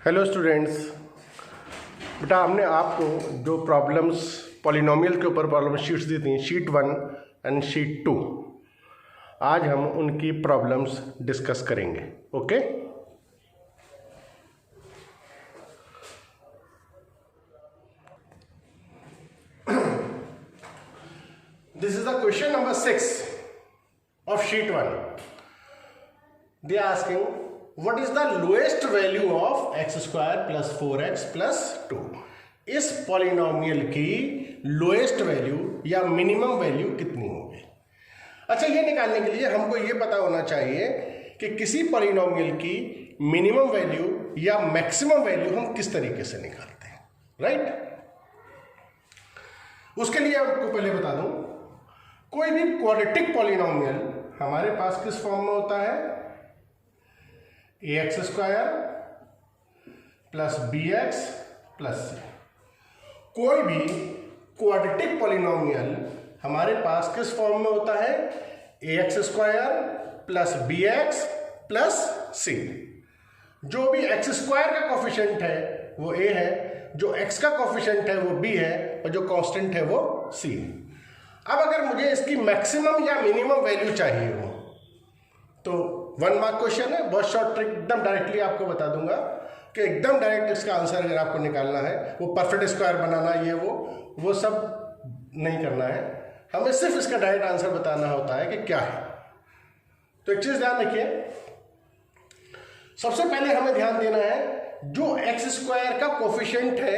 Hello students, बेटा हमने आपको जो प्रॉब्लम्स पॉलिनोमियल के ऊपर प्रॉब्लम शीट्स दी थी, शीट 1 एंड शीट 2, आज हम उनकी प्रॉब्लम्स डिस्कस करेंगे। Okay, this is the question number 6 of sheet 1। They are asking what is the lowest value of x square plus 4x plus 2। इस polynomial की lowest value या minimum value कितनी होगी। अच्छा, ये निकालने के लिए हमको ये पता होना चाहिए कि किसी पॉलिनोमियल की मिनिमम वैल्यू या मैक्सिमम वैल्यू हम किस तरीके से निकालते हैं, राइट। उसके लिए आपको पहले बता दूं, कोई भी क्वाड्रेटिक पॉलिनोमियल हमारे पास किस फॉर्म में होता है, ax square plus bx plus c। कोई भी क्वाड्रेटिक पॉलिनोमियल हमारे पास किस फॉर्म में होता है, ax square plus bx plus c। जो भी x स्क्वायर का कोफिशिएंट है वो a है, जो x का कोफिशिएंट है वो b है, और जो कांस्टेंट है वो c। अब अगर मुझे इसकी मैक्सिमम या मिनिमम वैल्यू चाहिए हो तो 1 मार्क क्वेश्चन है, बहुत शॉर्ट ट्रिक, एकदम डायरेक्टली आपको बता दूंगा कि एकदम डायरेक्ट इसका आंसर अगर आपको निकालना है, वो परफेक्ट स्क्वायर बनाना, ये वो सब नहीं करना है, हमें सिर्फ इसका डायरेक्ट आंसर बताना होता है कि क्या है। तो एक चीज ध्यान रखिए, सबसे पहले हमें ध्यान देना है जो एक्स स्क्वायर का कोफिशिएंट है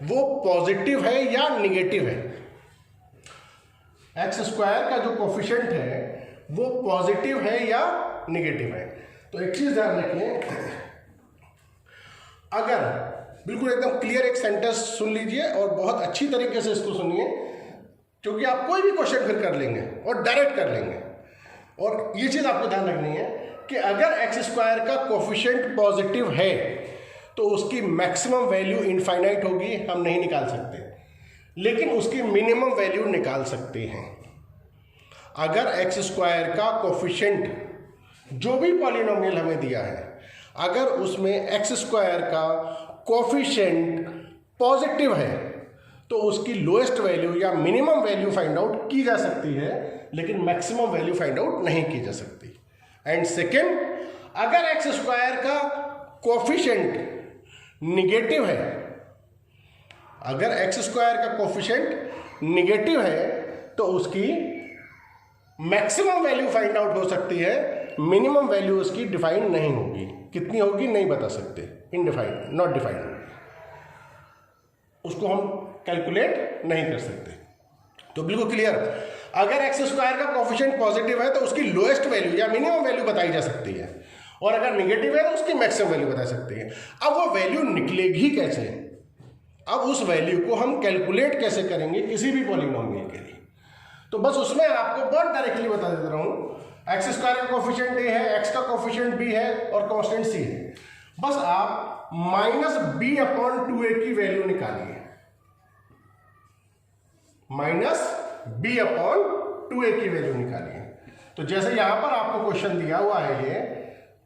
वो पॉजिटिव है या निगेटिव है। एक्स स्क्वायर का जो कोफिशिएंट है वो पॉजिटिव है या निगेटिव है। तो एक चीज ध्यान रखिए, अगर बिल्कुल एकदम क्लियर एक सेंटेंस सुन लीजिए और बहुत अच्छी तरीके से इसको सुनिए, क्योंकि आप कोई भी क्वेश्चन फिर कर लेंगे और डायरेक्ट कर लेंगे। और ये चीज आपको ध्यान रखनी है कि अगर एक्स स्क्वायर का कोफिशिएंट पॉजिटिव है तो उसकी मैक्सिमम वैल्यू इनफाइनाइट होगी, हम नहीं निकाल सकते, लेकिन उसकी मिनिमम वैल्यू निकाल सकते हैं। अगर एक्स स्क्वायर का कोफिशिएंट जो भी पॉलिनोमियल हमें दिया है, अगर उसमें एक्स स्क्वायर का कोफिशिएंट पॉजिटिव है तो उसकी लोएस्ट वैल्यू या मिनिमम वैल्यू फाइंड आउट की जा सकती है, लेकिन मैक्सिमम वैल्यू फाइंड आउट नहीं की जा सकती। एंड सेकेंड, अगर एक्स स्क्वायर का कोफिशिएंट निगेटिव है, अगर एक्स स्क्वायर का कोफिशिएंट निगेटिव है तो उसकी मैक्सिमम वैल्यू फाइंड आउट हो सकती है, मिनिमम वैल्यू उसकी डिफाइन नहीं होगी। कितनी होगी नहीं बता सकते, इनडिफाइंड, नॉट डिफाइंड, उसको हम कैलकुलेट नहीं कर सकते। तो बिल्कुल क्लियर, अगर एक्स स्क्वायर का कोफिशिएंट पॉजिटिव है तो उसकी लोएस्ट वैल्यू या मिनिमम वैल्यू बताई जा सकती है, और अगर निगेटिव है तो उसकी मैक्सिमम वैल्यू बता सकती है। अब वो वैल्यू निकलेगी कैसे, अब उस वैल्यू को हम कैलकुलेट कैसे करेंगे किसी भी पॉलिनोमियल के लिए, तो बस उसमें आपको बहुत डायरेक्टली बता देता रहा हूं, एक्स स्क्वायर का कोफिशिएंट ए है, एक्स का कोफिशिएंट बी है और कांस्टेंट सी है। बस आप माइनस बी अपॉन 2a की वैल्यू निकालिए, माइनस बी अपॉन 2a की वैल्यू निकालिए। तो जैसे यहां पर आपको क्वेश्चन दिया हुआ है, ये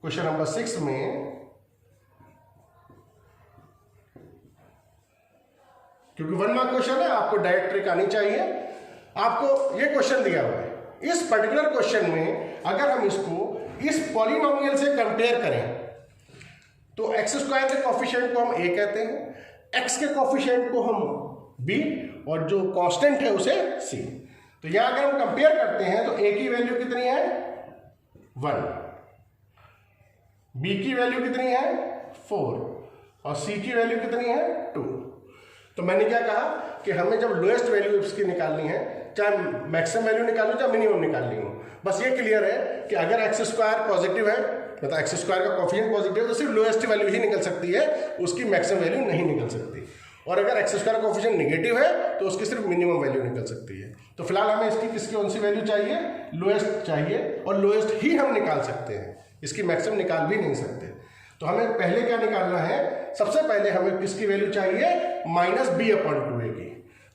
क्वेश्चन नंबर 6 में, क्योंकि 1 मार्क क्वेश्चन है, आपको डायरेक्ट ट्रिक आनी चाहिए। आपको ये क्वेश्चन दिया हुआ है, इस पर्टिकुलर क्वेश्चन में अगर हम इसको इस पॉलिनोमियल से कंपेयर करें तो एक्स स्क्वायर के कोफिशिएंट को हम a कहते हैं, एक्स के कोफिशिएंट को हम b, और जो कांस्टेंट है उसे c। तो यहां अगर हम कंपेयर करते हैं तो a की वैल्यू कितनी है 1, b की वैल्यू कितनी है 4, और c की वैल्यू कितनी है 2। तो मैंने क्या कहा कि हमें जब लोएस्ट वैल्यू इसकी निकालनी है, चाहे मैक्सिमम वैल्यू निकालनी हो चाहे मिनिमम निकालनी हो, बस ये क्लियर है कि अगर एक्स स्क्वायर पॉजिटिव है, मतलब एक्स स्क्वायर का कोफिशिएंट पॉजिटिव है, तो सिर्फ लोएस्ट वैल्यू ही निकल सकती है, उसकी मैक्सिमम वैल्यू नहीं निकल सकती। और अगर एक्स स्क्वायर का कोफिशिएंट निगेटिव है तो उसकी सिर्फ मिनिमम वैल्यू निकल सकती है। तो फिलहाल हमें इसकी किसकी कौन सी वैल्यू चाहिए, लोएस्ट चाहिए, और लोएस्ट ही हम निकाल सकते हैं, इसकी मैक्सिमम निकाल भी नहीं सकते। तो हमें पहले क्या निकालना है, सबसे पहले हमें किसकी वैल्यू चाहिए, माइनस बी अपॉन 2a की।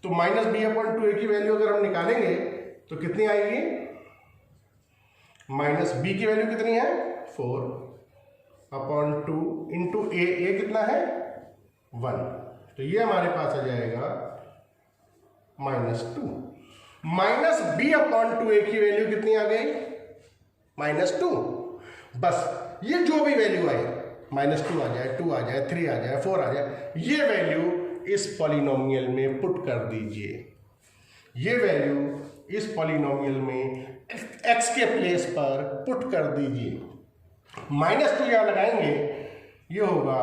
तो माइनस बी अपॉन 2a की वैल्यू अगर हम निकालेंगे तो कितनी आएगी, माइनस बी की वैल्यू कितनी है 4 अपॉन 2 इंटू ए कितना कितना है 1, तो ये हमारे पास आ जाएगा -2। माइनस बी अपॉन 2a की वैल्यू कितनी आ गई -2। बस ये जो भी वैल्यू आई -2 आ जाए, 2 आ जाए, 3 आ जाए, 4 आ जाए, ये वैल्यू इस पॉलिनोमियल में पुट कर दीजिए। ये वैल्यू इस पॉलिनोमियल में x के प्लेस पर पुट कर दीजिए। -2 यहां लगाएंगे, ये होगा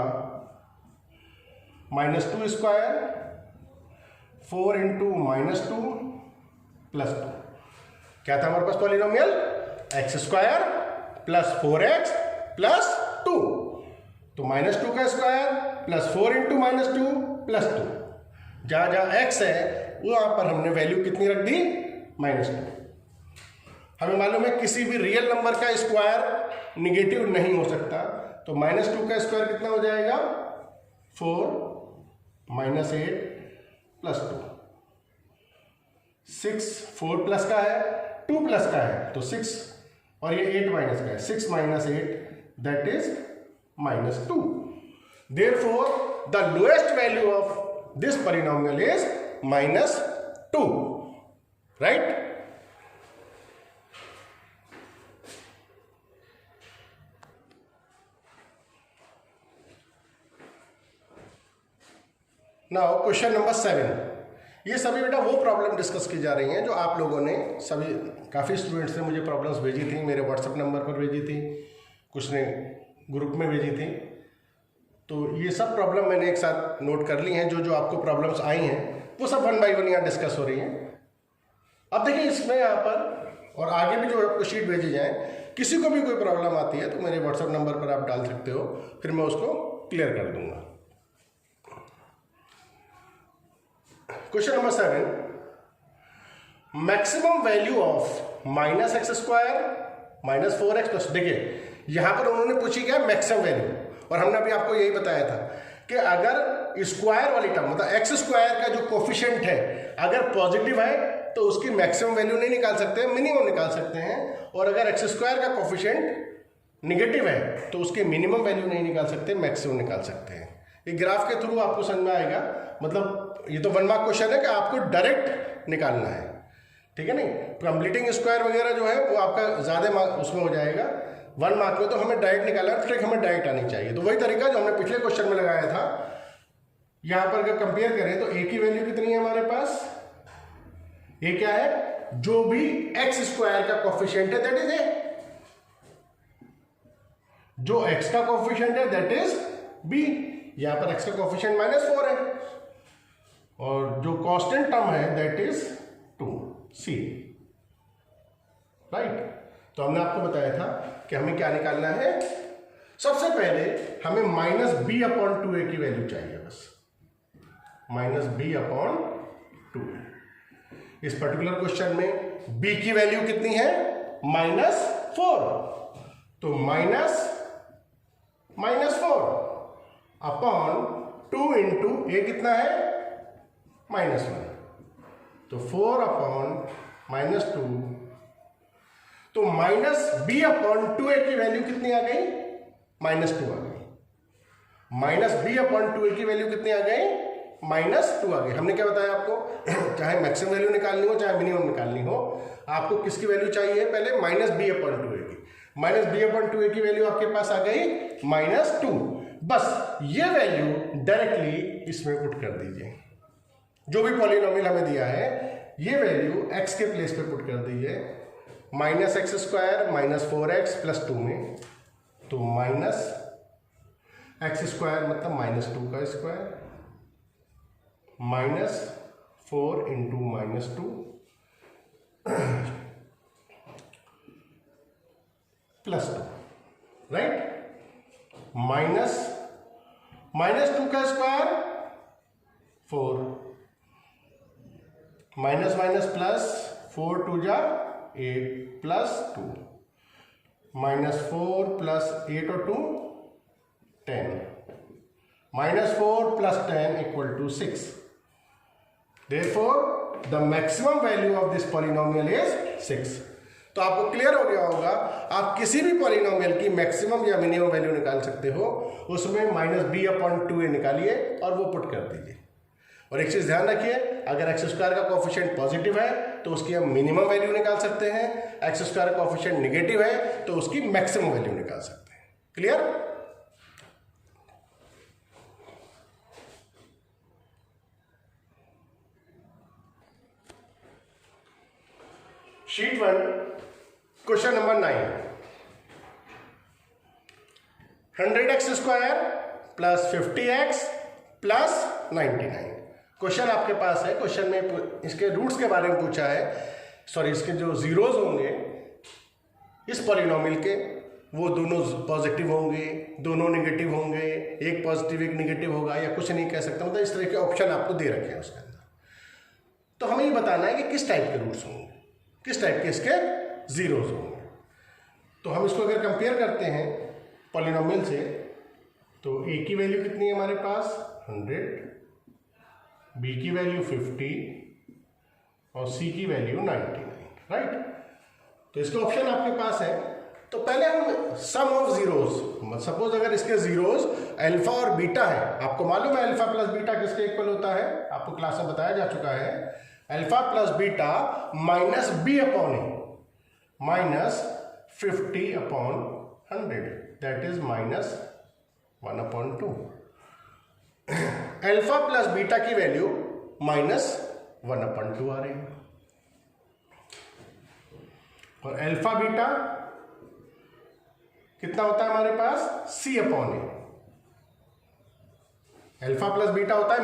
-2 स्क्वायर 4 इंटू -2 + 2। क्या था हमारे पास polynomial x square plus 4x plus 2, तो -2 का स्क्वायर प्लस 4 इंटू -2 + 2। जहां जहां x है वहां पर हमने वैल्यू कितनी रख दी -2। हमें मालूम है किसी भी रियल नंबर का स्क्वायर निगेटिव नहीं हो सकता, तो -2 का स्क्वायर कितना हो जाएगा 4 -8 + 2, 6, 4 प्लस का है 2 प्लस का है तो 6, और ये 8 माइनस का है 6 - 8 that is -2। Therefore, the lowest value of this polynomial is -2, right? Now, question number 7। ये सभी बेटा वो प्रॉब्लम डिस्कस की जा रही हैं जो आप लोगों ने सभी, काफ़ी स्टूडेंट्स ने मुझे प्रॉब्लम्स भेजी थी, मेरे व्हाट्सएप नंबर पर भेजी थी, कुछ ने ग्रुप में भेजी थी। तो ये सब प्रॉब्लम मैंने एक साथ नोट कर ली हैं। जो जो आपको प्रॉब्लम्स आई हैं वो सब 1 बाय 1 यहाँ डिस्कस हो रही हैं। अब देखिए इसमें यहाँ पर और आगे भी जो आपको शीट भेजी जाए, किसी को भी कोई प्रॉब्लम आती है तो मेरे व्हाट्सएप नंबर पर आप डाल सकते हो, फिर मैं उसको क्लियर कर दूंगा। Question number 7, maximum value of -x square -4x+। देखिए यहां पर उन्होंने पूछी क्या मैक्सिमम वैल्यू, और हमने अभी आपको यही बताया था कि अगर स्क्वायर वाली टर्म मतलब x स्क्वायर का जो कोफिशिएंट है अगर पॉजिटिव है तो उसकी मैक्सिमम वैल्यू नहीं निकाल सकते, मिनिमम निकाल सकते हैं, और अगर x स्क्वायर का कोफिशिएंट निगेटिव है तो उसके मिनिमम वैल्यू नहीं निकाल सकते, मैक्सिमम निकाल सकते हैं। ये ग्राफ के थ्रू आपको समझ में आएगा, मतलब ये तो 1 मार्क क्वेश्चन है कि आपको डायरेक्ट निकालना है, ठीक है नहीं। कंप्लीटिंग स्क्वायर वगैरह जो है वो आपका ज़्यादा मार्क उसमें हो जाएगा 1 मार्क में, तो हमें डायरेक्ट निकालना है, ट्रिक हमें डायरेक्ट आनी चाहिए। तो वही तरीका जो हमने पिछले क्वेश्चन में लगाया था, यहाँ पर अगर कंपेयर करें तो a की वैल्यू कितनी है हमारे पास, a क्या है, जो भी x स्क्वायर का कोफिशिएंट है दैट इज a, जो x का कोफिशिएंट है दैट इज b। यहाँ पर x का कोफिशिएंट -4 है, और जो कांस्टेंट टर्म है दैट इज 2c, राइट। तो हमने आपको बताया था कि हमें क्या निकालना है, सबसे पहले हमें -b/2a की वैल्यू चाहिए, बस -b/2a। इस पर्टिकुलर क्वेश्चन में b की वैल्यू कितनी है -4, तो -4 अपॉन 2 इंटू a कितना है -1, तो 4/-2, तो -b/2a की वैल्यू कितनी आ गई -2 आ गई। -b/2a की वैल्यू कितनी आ गई -2 आ गई। हमने क्या बताया आपको, चाहे मैक्सिमम वैल्यू निकालनी हो चाहे मिनिमम निकालनी हो, आपको किसकी वैल्यू चाहिए पहले -b/2a की। -b/2a की वैल्यू आपके पास आ गई -2, बस ये वैल्यू डायरेक्टली इसमें पुट कर दीजिए। जो भी पॉलिनोमियल हमें दिया है ये वैल्यू x के प्लेस पे पुट कर दीजिए, -x स्क्वायर -4x + 2 में, तो -x स्क्वायर मतलब -2 का स्क्वायर -4 इंटू -2 + 2, राइट। -2 का स्क्वायर 4, माइनस प्लस 4 2 जा 8 + 2, -4 + 8 और 2 10, -4 + 10 = 6। Therefore, the maximum value of this polynomial is 6. तो आपको क्लियर हो गया होगा, आप किसी भी पॉलिनोमियल की मैक्सिमम या मिनिमम वैल्यू निकाल सकते हो, उसमें -b/2a निकालिए और वो पुट कर दीजिए। और एक चीज़ ध्यान रखिए, अगर एक्स स्क्वायर का कोफिशिएंट पॉजिटिव है तो उसकी हम मिनिमम वैल्यू निकाल सकते हैं, एक्स स्क्वायर का कोफिशिएंट नेगेटिव है तो उसकी मैक्सिमम वैल्यू निकाल सकते हैं। Clear? Sheet 1 question number 9, 100x square plus 50x plus 99। Question आपके पास है, क्वेश्चन में इसके रूट्स के बारे में पूछा है, सॉरी इसके जो जीरोज होंगे इस पॉलिनोमियल के, वो दोनों पॉजिटिव होंगे, दोनों नेगेटिव होंगे, एक पॉजिटिव एक नेगेटिव होगा, या कुछ नहीं कह सकता, मतलब इस तरह के ऑप्शन आपको दे रखे हैं उसके अंदर। तो हमें ये बताना है कि किस टाइप के रूट्स होंगे, किस टाइप के इसके जीरोज होंगे। तो हम इसको अगर कंपेयर करते हैं पॉलिनोमियल से, तो a की वैल्यू कितनी है हमारे पास 100, b की वैल्यू 50 और c की वैल्यू 99, राइट। तो इसके ऑप्शन आपके पास है। तो पहले हम सम ऑफ जीरोज, सपोज अगर इसके जीरोज अल्फा और बीटा है, आपको मालूम है अल्फा प्लस बीटा किसके इक्वल होता है, आपको क्लास में बताया जा चुका है, alpha plus beta minus b upon A minus 50/100, that is -1/2। Alpha plus beta की वैल्यू -1/2 आ रही है, और अल्फा बीटा कितना होता है हमारे पास c अपॉन ए, अल्फा प्लस बीटा होता है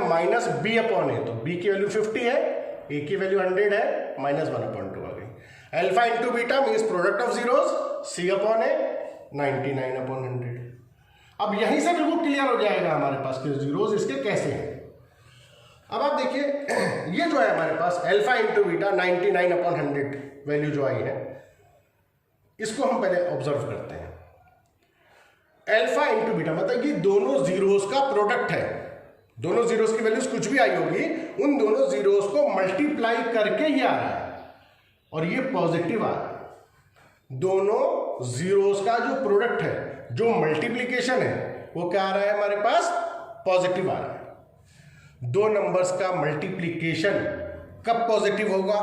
-b अपॉन ए, तो b की वैल्यू 50 है, a की वैल्यू 100 है, -1/2 आ गई। Alpha into beta means product of zeros, c upon a 99/100। अब यहीं से बिल्कुल क्लियर हो जाएगा हमारे पास कि जीरोज इसके कैसे हैं। अब आप देखिए, ये जो है हमारे पास अल्फा इंटू बीटा 99/100 वैल्यू जो आई है, इसको हम पहले ऑब्जर्व करते हैं। अल्फा इंटू बीटा मतलब कि दोनों जीरोज का प्रोडक्ट है, दोनों जीरोज की वैल्यूज कुछ भी आई होगी, उन दोनों जीरोज को मल्टीप्लाई करके ही आ रहा है, और ये पॉजिटिव आ रहा है। दोनों जीरोज का जो प्रोडक्ट है, जो मल्टीप्लीकेशन है, वो क्या आ रहा है हमारे पास पॉजिटिव आ रहा है। दो नंबर्स का मल्टीप्लीकेशन कब पॉजिटिव होगा,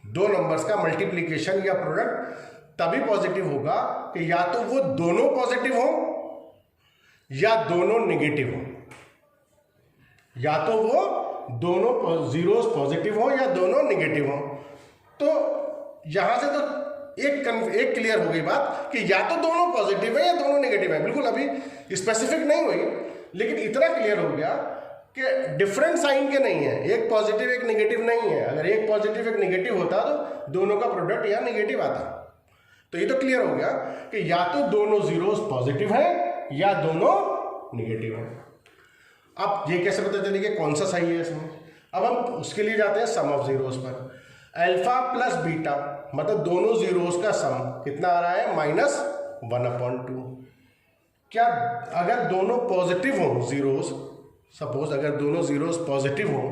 दो नंबर्स का मल्टीप्लीकेशन या प्रोडक्ट तभी पॉजिटिव होगा कि या तो वो दोनों पॉजिटिव हो या दोनों नेगेटिव हो, या तो वो दोनों जीरोस पॉजिटिव हो या दोनों नेगेटिव हो। तो यहां से तो एक क्लियर हो गई बात कि या तो दोनों पॉजिटिव है या दोनों नेगेटिव है। बिल्कुल अभी स्पेसिफिक नहीं हुई, लेकिन इतना क्लियर हो गया कि डिफरेंट साइन के नहीं है, एक पॉजिटिव एक नेगेटिव नहीं है। अगर एक पॉजिटिव एक नेगेटिव होता तो दोनों का प्रोडक्ट यहाँ नेगेटिव आता। तो ये तो क्लियर हो गया कि या तो दोनों जीरोस पॉजिटिव है या दोनों नेगेटिव है। अब ये कैसे पता चलेगा कौन सा सही है इसमें? अब हम उसके लिए जाते हैं सम ऑफ जीरोस पर। अल्फा प्लस बीटा मतलब दोनों जीरोस का सम कितना आ रहा है -1/2। क्या अगर दोनों पॉजिटिव हो जीरोस, सपोज अगर दोनों जीरोस पॉजिटिव हो,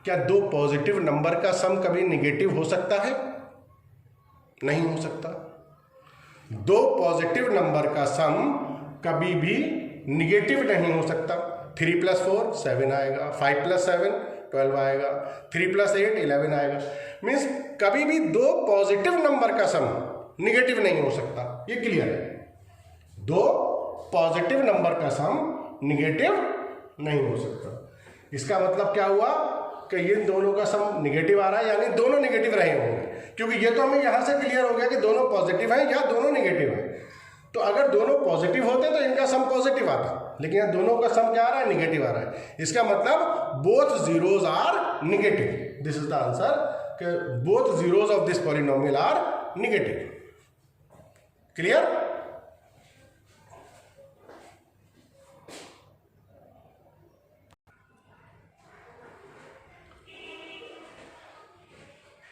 क्या दो पॉजिटिव नंबर का सम कभी नेगेटिव हो सकता है? नहीं हो सकता। दो पॉजिटिव नंबर का सम कभी भी नेगेटिव नहीं हो सकता। 3 + 4 7 आएगा, 5 + 7 12 आएगा, 3 + 8 11 आएगा। मीन्स कभी भी दो पॉजिटिव नंबर का सम नेगेटिव नहीं हो सकता। ये क्लियर है, दो पॉजिटिव नंबर का सम नेगेटिव नहीं हो सकता। इसका मतलब क्या हुआ कि ये दोनों का सम नेगेटिव आ रहा है, यानी दोनों नेगेटिव रहे होंगे, क्योंकि ये तो हमें यहां से क्लियर हो गया कि दोनों पॉजिटिव हैं या दोनों नेगेटिव हैं। तो अगर दोनों पॉजिटिव होते तो इनका सम पॉजिटिव आता, लेकिन यहाँ दोनों का सम क्या आ रहा है नेगेटिव आ रहा है। इसका मतलब both zeros are negative. This is the answer कि both zeros of this polynomial are negative. Clear?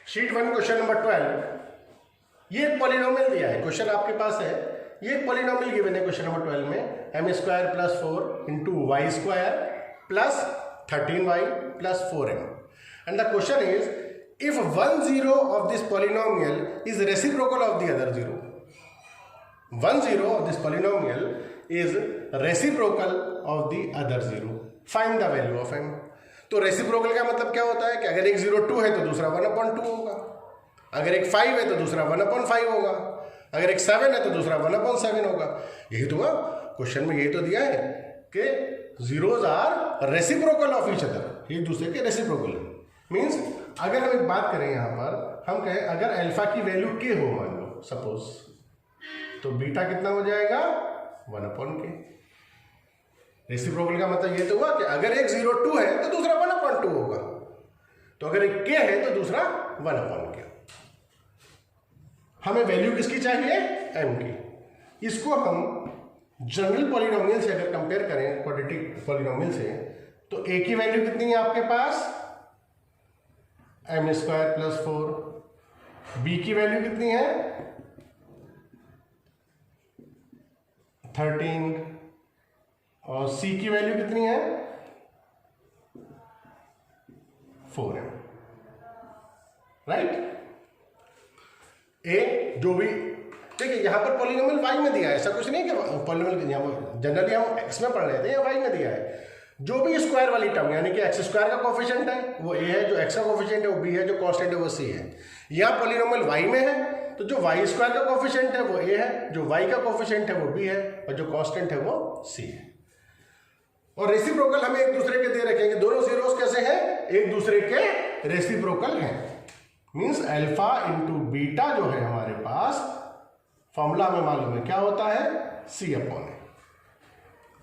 Sheet 1 question number 12। ये एक पॉलिनोमियल दिया है, क्वेश्चन आपके पास है, ये एक पॉलिनोमियल गिवन है क्वेश्चन नंबर 12 में, m² + 4 × y² + 13y + 4m। And the question is if one zero of this polynomial is reciprocal of the other zero. One zero of this polynomial is reciprocal of the other zero. Find the value of m. तो reciprocal का मतलब क्या होता है कि अगर एक 0 2 है तो दूसरा 1/2 होगा, अगर एक 5 है तो दूसरा 1/5 होगा, अगर एक 7 है तो दूसरा 1/7 होगा. यही तो क्वेश्चन में यही तो दिया है कि zeros are reciprocal of each other, एक दूसरे के रेसिप्रोकल. मीन्स अगर हम एक बात करें यहाँ पर, हम कहें अगर अल्फा की वैल्यू के हो मान लो सपोज, तो बीटा कितना हो जाएगा 1/k. रेसिप्रोकल का मतलब ये तो हुआ कि अगर एक 0 2 है तो दूसरा 1/2 होगा, तो अगर एक k है तो दूसरा 1/k. हमें वैल्यू किसकी चाहिए, m की. इसको हम जनरल पॉलिनोमियल से अगर कंपेयर करें क्वाड्रेटिक पॉलिनोमियल से, तो a की वैल्यू कितनी है आपके पास m² + 4, b की वैल्यू कितनी है 13 और c की वैल्यू कितनी है 4m. राइट. ए जो भी देखिए यहां पर पॉलिनोमियल y में दिया है, ऐसा कुछ नहीं कि पॉलिनोमियल यहाँ जनरली हम x में पढ़ रहे थे, या y में दिया है. जो भी स्क्वायर वाली टर्म यानी कि x² का कोफिशिएंट है वो a है, जो x का कोफिशिएंट है वो b है, जो कांस्टेंट है वो c है. यहाँ पॉलिनोमियल y में है तो जो y² का कोफिशिएंट है वो a है, जो y का कोफिशिएंट है वो b है, और जो कांस्टेंट है वो c है. और रेसिप्रोकल हमें एक दूसरे के दे रखेंगे. दोनों जीरोस कैसे हैं, एक दूसरे के रेसिप्रोकल हैं. मीन्स अल्फा इंटू बीटा जो है हमारे पास फॉर्मूला हमें मालूम है क्या होता है, c/a.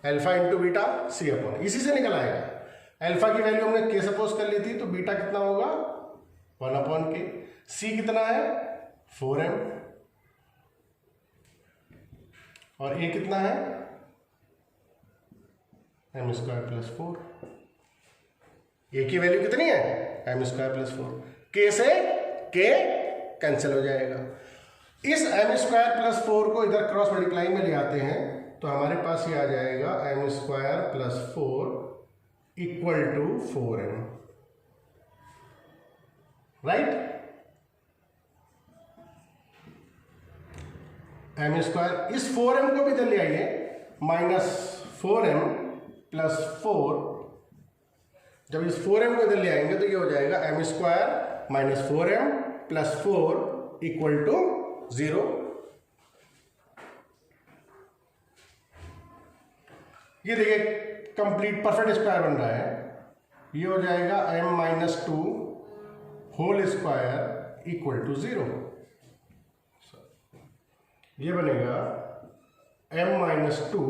Alpha into beta c/a, इसी से निकल आएगा. अल्फा की वैल्यू हमने k सपोज कर ली थी, तो बीटा कितना होगा 1/k. c कितना है 4m और a कितना है m² + 4. a की वैल्यू कितनी है m² + 4. k से k कैंसिल हो जाएगा. इस m² + 4 को इधर क्रॉस मल्टीप्लाई में ले आते हैं तो हमारे पास ये आ जाएगा m² + 4 = 4m. राइट. m², इस 4m को भी इधर ले आइए, -4m + 4. जब इस 4m को इधर ले आएंगे तो ये हो जाएगा m² - 4m + 4 = 0. ये देखिए कंप्लीट परफेक्ट स्क्वायर बन रहा है. ये हो जाएगा m - 2 होल स्क्वायर = 0. ये बनेगा m - 2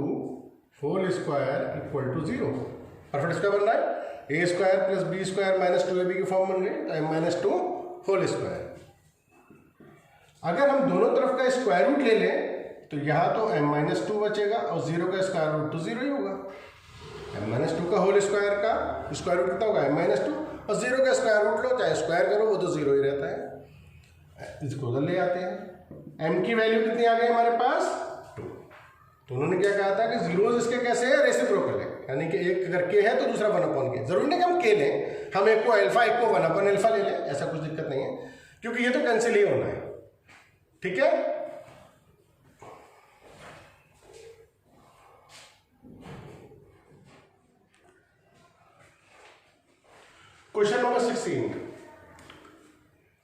whole square = 0. Perfect square बन रहा है. a² + b² - 2ab की फॉर्म बन गई, तो m - 2 होल स्क्वायर. अगर हम दोनों तरफ का स्क्वायर रूट ले लें तो यहाँ तो m - 2 बचेगा और 0 का स्क्वायर रूट तो 0 ही होगा. m - 2 का होल स्क्वायर का स्क्वायर रूट कितना होगा m - 2, और 0 का स्क्वायर रूट लो चाहे स्क्वायर करो वो तो 0 ही रहता है. इसको उधर ले आते हैं. m की वैल्यू कितनी आ गई हमारे पास 2. तो उन्होंने क्या कहा था कि जीरोज इसके कैसे है, रेसिप्रोकल है. यानी कि एक अगर k है तो दूसरा 1/k. जरूरी नहीं कि हम k लें, हम एक को अल्फा एक को 1/α ले लें, ऐसा कुछ दिक्कत नहीं है, क्योंकि ये तो कैंसिल ही होना है. ठीक है. Question number 16.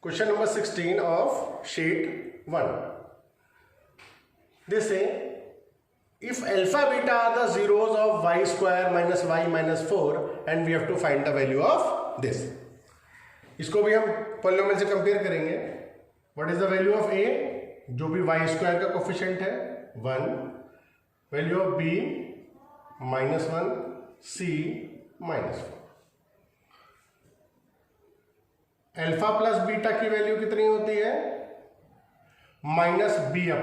Question number 16 of sheet 1. They say if alpha beta are the zeros of y square minus y minus 4 and we have to find the value of this. इसको भी हम पॉलिनोमियल से compare करेंगे. What is the value of a, जो भी y square का coefficient है 1, value of b -1, c -4. Alpha plus beta की वैल्यू कितनी होती है -b/a.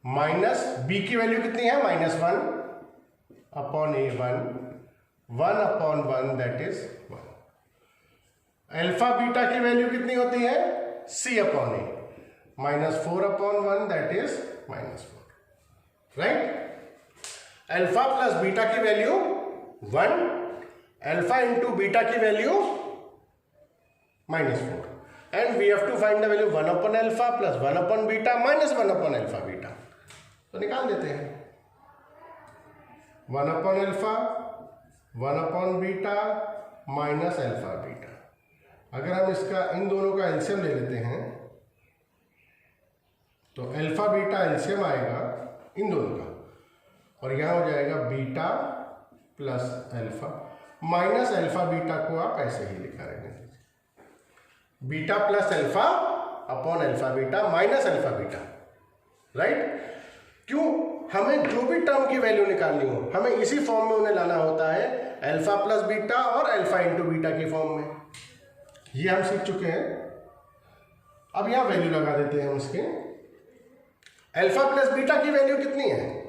माइनस b की वैल्यू कितनी है -1/a1, 1/1 that is 1. Alpha beta की वैल्यू कितनी होती है c/a, -4/1 that is -4. Right. Alpha plus beta की वैल्यू 1, अल्फा इंटू बीटा की value -4 and we have to find the value 1 upon alpha plus 1 upon beta minus 1 upon alpha beta. तो निकाल देते हैं 1 upon alpha 1 upon beta minus alpha beta. अगर हम इसका इन दोनों का एलसीएम ले लेते हैं तो अल्फा बीटा एलसीएम आएगा इन दोनों का, और यहां हो जाएगा beta plus alpha minus alpha beta को आप ऐसे ही लिखा रहेंगे, beta plus alpha upon alpha beta minus alpha beta, right. क्यों? हमें जो भी टर्म की वैल्यू निकालनी हो हमें इसी फॉर्म में उन्हें लाना होता है, अल्फा प्लस बीटा और अल्फा इंटू बीटा की फॉर्म में। ये हम सीख चुके हैं। अब यहां वैल्यू लगा देते हैं हम उसके। अल्फा प्लस बीटा की वैल्यू कितनी है?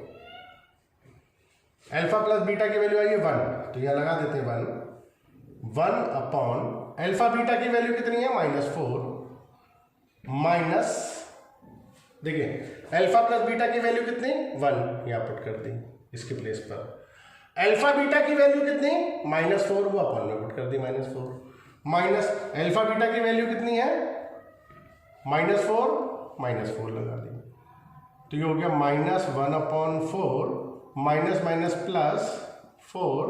अल्फा प्लस बीटा की वैल्यू आई है 1, तो यहां लगा देते हैं 1 अपॉन अल्फा बीटा की वैल्यू कितनी है -4 माइनस, देखिए अल्फा प्लस बीटा की वैल्यू कितनी 1, यहां पुट कर दी इसके प्लेस पर। अल्फा बीटा की वैल्यू कितनी -4, वो अपन ने पुट कर दी -4 माइनस अल्फा बीटा की वैल्यू कितनी है -4 लगा दी, तो ये हो गया -1/4 माइनस माइनस प्लस 4,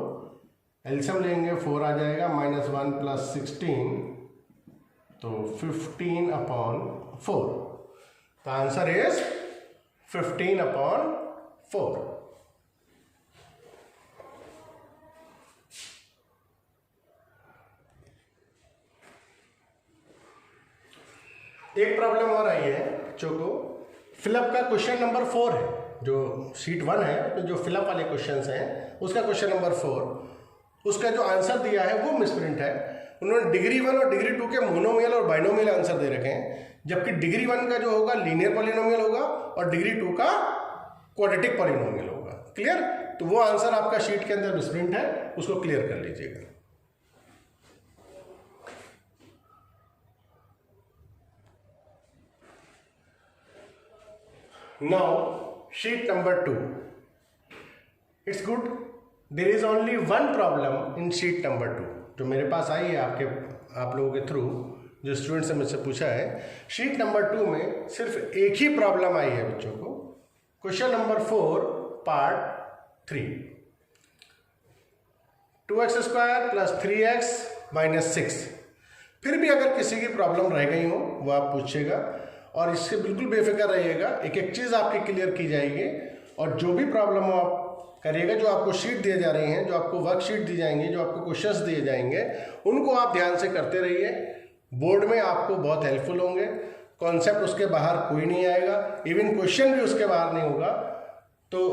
एलसीएम लेंगे 4 आ जाएगा -1 प्लस 16, तो 15/4। तो आंसर इज 15/4। एक प्रॉब्लम और आई है बच्चों को, फिलअप का क्वेश्चन नंबर 4 है, जो शीट 1 है तो जो फिलअप वाले क्वेश्चंस हैं उसका क्वेश्चन नंबर 4, उसका जो आंसर दिया है वो मिसप्रिंट है। उन्होंने डिग्री 1 और डिग्री 2 के मोनोमियल और बाइनोमियल आंसर दे रखे हैं, जबकि डिग्री 1 का जो होगा लीनियर पॉलिनोमियल होगा और डिग्री 2 का क्वाड्रेटिक पॉलिनोमियल होगा। क्लियर? तो वो आंसर आपका शीट के अंदर मिसप्रिंट है, उसको क्लियर कर लीजिएगा। Now sheet number 2. It's good. There is only one problem in sheet number 2 जो मेरे पास आई है आप लोगों के थ्रू, जो स्टूडेंट्स ने मुझसे पूछा है। शीट नंबर 2 में सिर्फ एक ही प्रॉब्लम आई है बच्चों को, question number 4 part 3, 2x² plus 3x minus 6। फिर भी अगर किसी की प्रॉब्लम रह गई हो वो आप पूछिएगा, और इससे बिल्कुल बेफिक्र रहिएगा, एक एक चीज़ आपकी क्लियर की जाएगी, और जो भी प्रॉब्लम हो आप करिएगा। जो आपको शीट दिए जा रही हैं, जो आपको वर्कशीट दी जाएंगी, जो आपको क्वेश्चंस दिए जाएंगे, उनको आप ध्यान से करते रहिए। बोर्ड में आपको बहुत हेल्पफुल होंगे। कॉन्सेप्ट उसके बाहर कोई नहीं आएगा, इवन क्वेश्चन भी उसके बाहर नहीं होगा। तो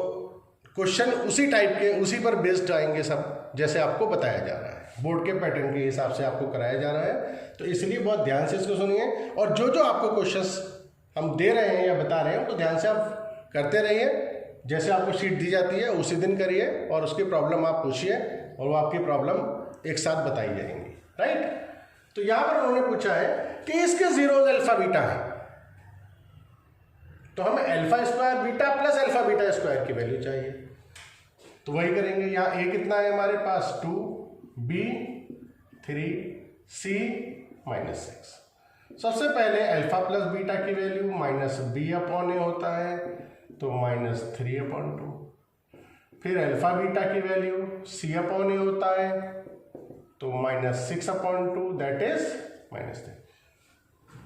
क्वेश्चन उसी टाइप के, उसी पर बेस्ड आएंगे सब, जैसे आपको बताया जा रहा है, बोर्ड के पैटर्न के हिसाब से आपको कराया जा रहा है। तो इसलिए बहुत ध्यान से इसको सुनिए, और जो जो आपको क्वेश्चंस हम दे रहे हैं या बता रहे हैं उनको ध्यान से आप करते रहिए। जैसे आपको शीट दी जाती है उसी दिन करिए, और उसकी प्रॉब्लम आप पूछिए, और वो आपकी प्रॉब्लम एक साथ बताई जाएंगी, राइट। तो यहाँ पर उन्होंने पूछा है कि इसके जीरोज अल्फा बीटा है, तो हमें α² बीटा प्लस α बीटा स्क्वायर की वैल्यू चाहिए। तो वही करेंगे। यहाँ a कितना है हमारे पास 2, b 3, c -6। सबसे पहले अल्फा प्लस बीटा की वैल्यू -b/a होता है, तो -3/2। फिर अल्फा बीटा की वैल्यू c/a होता है, तो -6/2, दैट इज -3।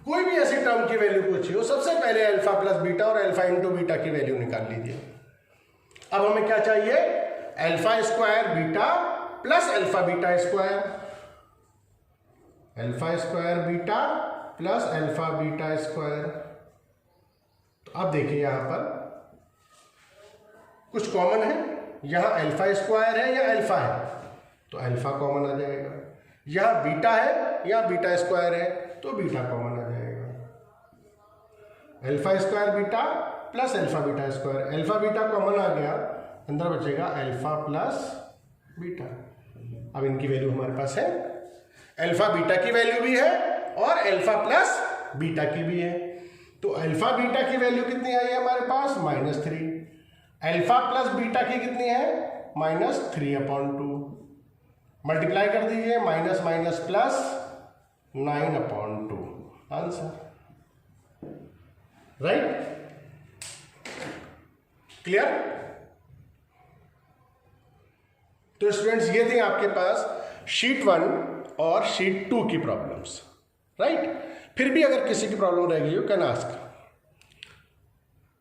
कोई भी ऐसी टर्म की वैल्यू पूछी हो, सबसे पहले अल्फा प्लस बीटा और अल्फा इंटू बीटा की वैल्यू निकाल लीजिए। अब हमें क्या चाहिए? α² beta plus alpha beta square, α² beta plus alpha beta square. तो अब देखिए यहां पर कुछ कॉमन है, यहां α² है या अल्फा है, तो अल्फा कॉमन आ जाएगा। यहां बीटा है या बीटा स्क्वायर है, तो बीटा कॉमन आ जाएगा। α² beta plus alpha beta square, alpha beta common आ गया, अंदर बचेगा अल्फा प्लस बीटा। अब इनकी वैल्यू हमारे पास है, अल्फा बीटा की वैल्यू भी है और अल्फा प्लस बीटा की भी है। तो अल्फा बीटा की वैल्यू कितनी आई है हमारे पास? -3। अल्फा प्लस बीटा की कितनी है? -3/2। मल्टीप्लाई कर दीजिए, minus minus plus 9/2 answer, right? Clear? तो स्टूडेंट्स ये थी आपके पास शीट 1 और शीट 2 की प्रॉब्लम्स, राइट? फिर भी अगर किसी की प्रॉब्लम रह गई हो कैन आस्क।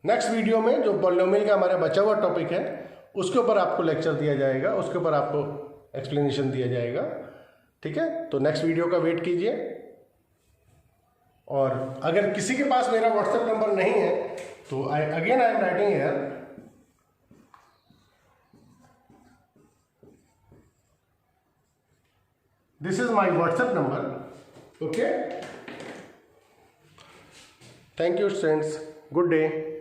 नेक्स्ट वीडियो में जो पॉलिनोमियल का हमारा बचा हुआ टॉपिक है उसके ऊपर आपको लेक्चर दिया जाएगा, उसके ऊपर आपको एक्सप्लेनेशन दिया जाएगा, ठीक है? तो नेक्स्ट वीडियो का वेट कीजिए। और अगर किसी के पास मेरा व्हाट्सएप नंबर नहीं है तो I am writing here, this is my WhatsApp number, okay? Thank you students, good day.